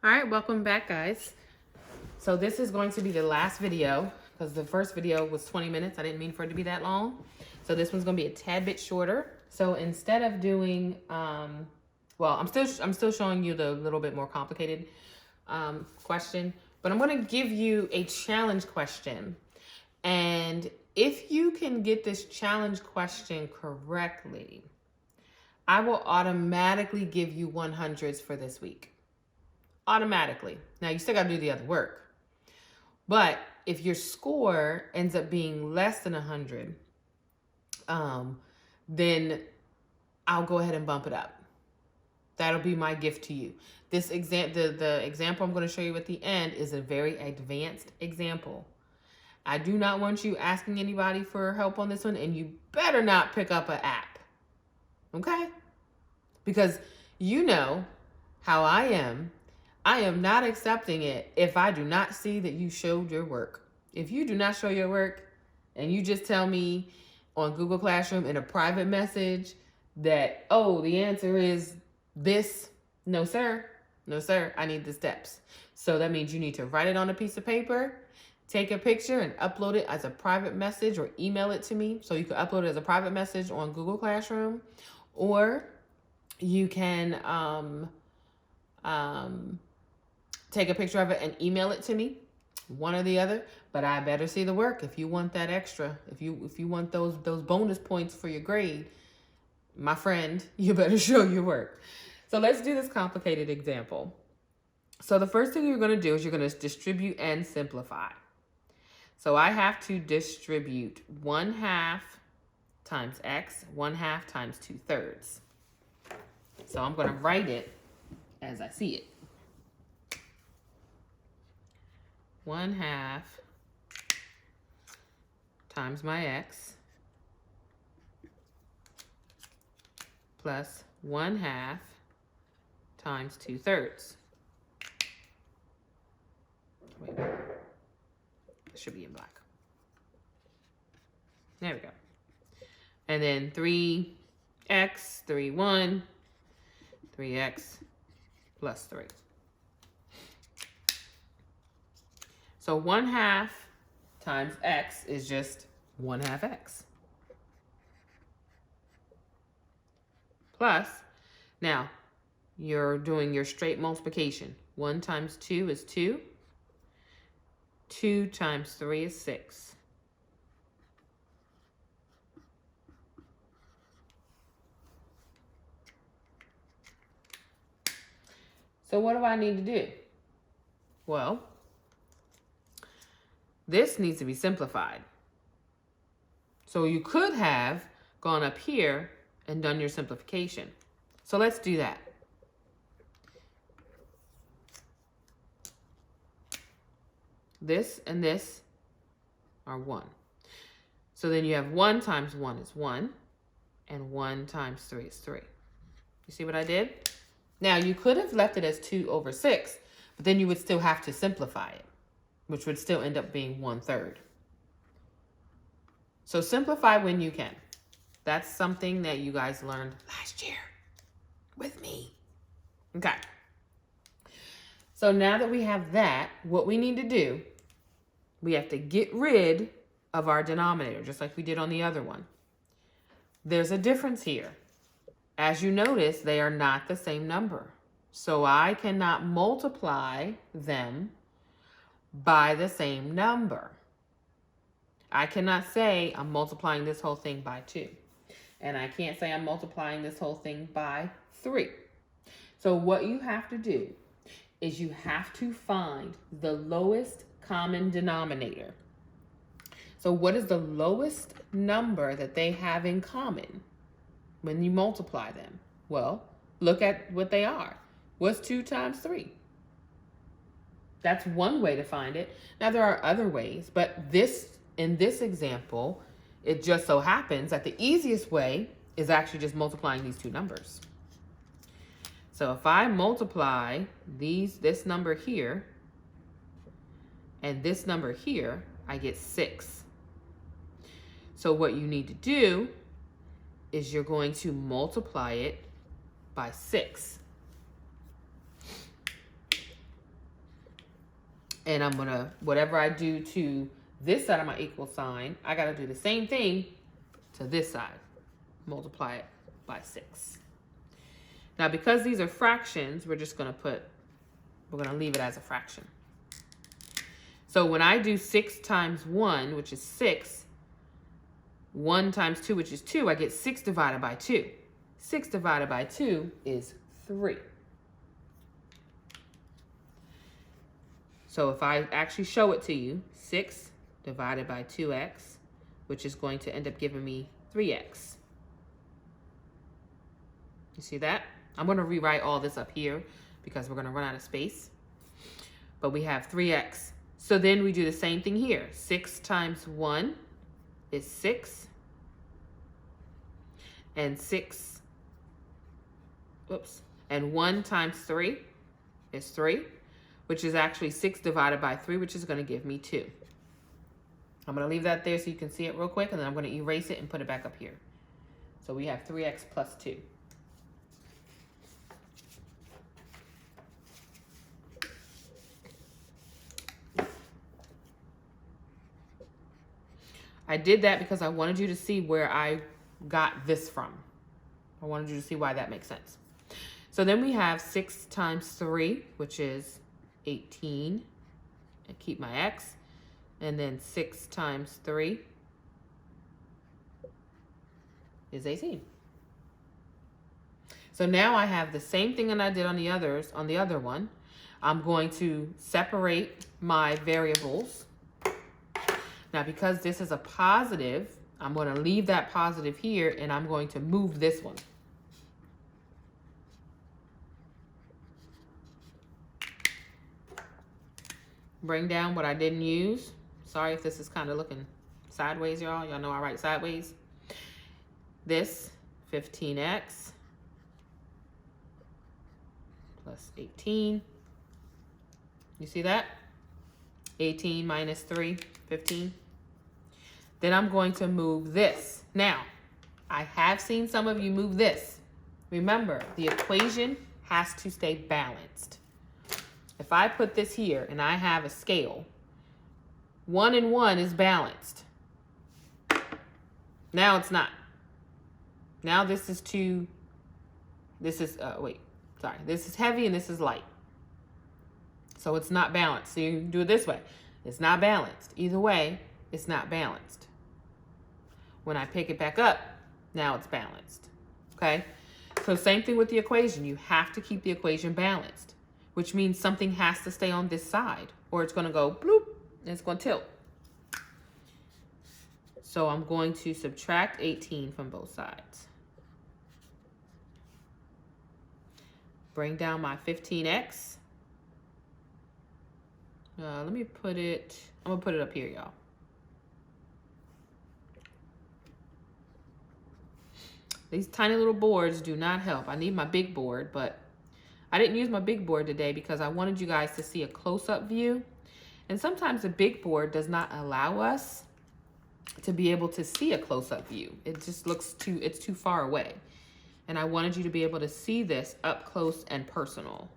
All right, welcome back, guys. So this is going to be the last video because the first video was 20 minutes. I didn't mean for it to be that long. So this one's going to be a tad bit shorter. So instead of doing, well, I'm still showing you the little bit more complicated question, but I'm going to give you a challenge question. And if you can get this challenge question correctly, I will automatically give you 100s for this week. Automatically. Now, you still got to do the other work. But if your score ends up being less than 100, then I'll go ahead and bump it up. That'll be my gift to you. This the example I'm going to show you at the end is a very advanced example. I do not want you asking anybody for help on this one, and you better not pick up an app. Okay? Because you know how I am. I am not accepting it if I do not see that you showed your work. If you do not show your work and you just tell me on Google Classroom in a private message that, oh, the answer is this, no, sir. No, sir. I need the steps. So that means you need to write it on a piece of paper, take a picture and upload it as a private message or email it to me. So you can upload it as a private message on Google Classroom, or you can take a picture of it and email it to me, one or the other. But I better see the work if you want that extra. If you want those bonus points for your grade, my friend, you better show your work. So let's do this complicated example. So the first thing you're going to do is you're going to distribute and simplify. So I have to distribute 1/2 times x, 1/2 times 2/3. So I'm going to write it as I see it. 1/2 times my x plus 1/2 times 2/3. Wait, it should be in black. There we go. And then 3x, 1, 3x plus 3. So 1/2 times x is just 1/2 x. Plus, now you're doing your straight multiplication. 1 times 2 is 2. 2 times 3 is 6. So what do I need to do? Well, this needs to be simplified. So you could have gone up here and done your simplification. So let's do that. This and this are 1. So then you have 1 times 1 is 1, and 1 times 3 is 3. You see what I did? Now, you could have left it as 2/6, but then you would still have to simplify it, which would still end up being 1/3. So simplify when you can. That's something that you guys learned last year with me. Okay. So now that we have that, what we need to do, we have to get rid of our denominator, just like we did on the other one. There's a difference here. As you notice, they are not the same number. So I cannot multiply them by the same number. I cannot say I'm multiplying this whole thing by 2. And I can't say I'm multiplying this whole thing by 3. So what you have to do is you have to find the lowest common denominator. So what is the lowest number that they have in common when you multiply them? Well, look at what they are. What's 2 times 3? That's one way to find it. Now, there are other ways, but in this example, it just so happens that the easiest way is actually just multiplying these two numbers. So if I multiply this number here and this number here, I get 6. So what you need to do is you're going to multiply it by 6. And I'm gonna, whatever I do to this side of my equal sign, I gotta do the same thing to this side. Multiply it by 6. Now, because these are fractions, we're gonna leave it as a fraction. So when I do 6 times 1, which is 6, 1 times 2, which is 2, I get 6 divided by 2. 6 divided by 2 is 3. So if I actually show it to you, 6 divided by 2x, which is going to end up giving me 3x. You see that? I'm going to rewrite all this up here because we're going to run out of space. But we have 3x. So then we do the same thing here. 6 times 1 is 6. And 1 times 3 is 3, which is actually 6 divided by 3, which is going to give me 2. I'm going to leave that there so you can see it real quick, and then I'm going to erase it and put it back up here. So we have 3x plus 2. I did that because I wanted you to see where I got this from. I wanted you to see why that makes sense. So then we have 6 times 3, which is 18. And keep my x. And then 6 times 3 is 18. So now I have the same thing that I did on the other one. I'm going to separate my variables. Now, because this is a positive, I'm going to leave that positive here, and I'm going to move this one. Bring down what I didn't use. Sorry if this is kind of looking sideways, y'all. Y'all know I write sideways. This, 15x plus 18. You see that? 18 minus 3, 15. Then I'm going to move this. Now, I have seen some of you move this. Remember, the equation has to stay balanced. If I put this here and I have a scale, 1 and 1 is balanced. Now it's not. Now this is this is heavy and this is light. So it's not balanced. So you can do it this way. It's not balanced. Either way, it's not balanced. When I pick it back up, now it's balanced. Okay? So same thing with the equation. You have to keep the equation balanced, which means something has to stay on this side or it's going to go bloop and it's going to tilt. So I'm going to subtract 18 from both sides. Bring down my 15x. Let me put it, I'm gonna put it up here, y'all. These tiny little boards do not help. I need my big board, but I didn't use my big board today because I wanted you guys to see a close-up view. And sometimes the big board does not allow us to be able to see a close-up view. It just looks it's too far away. And I wanted you to be able to see this up close and personal.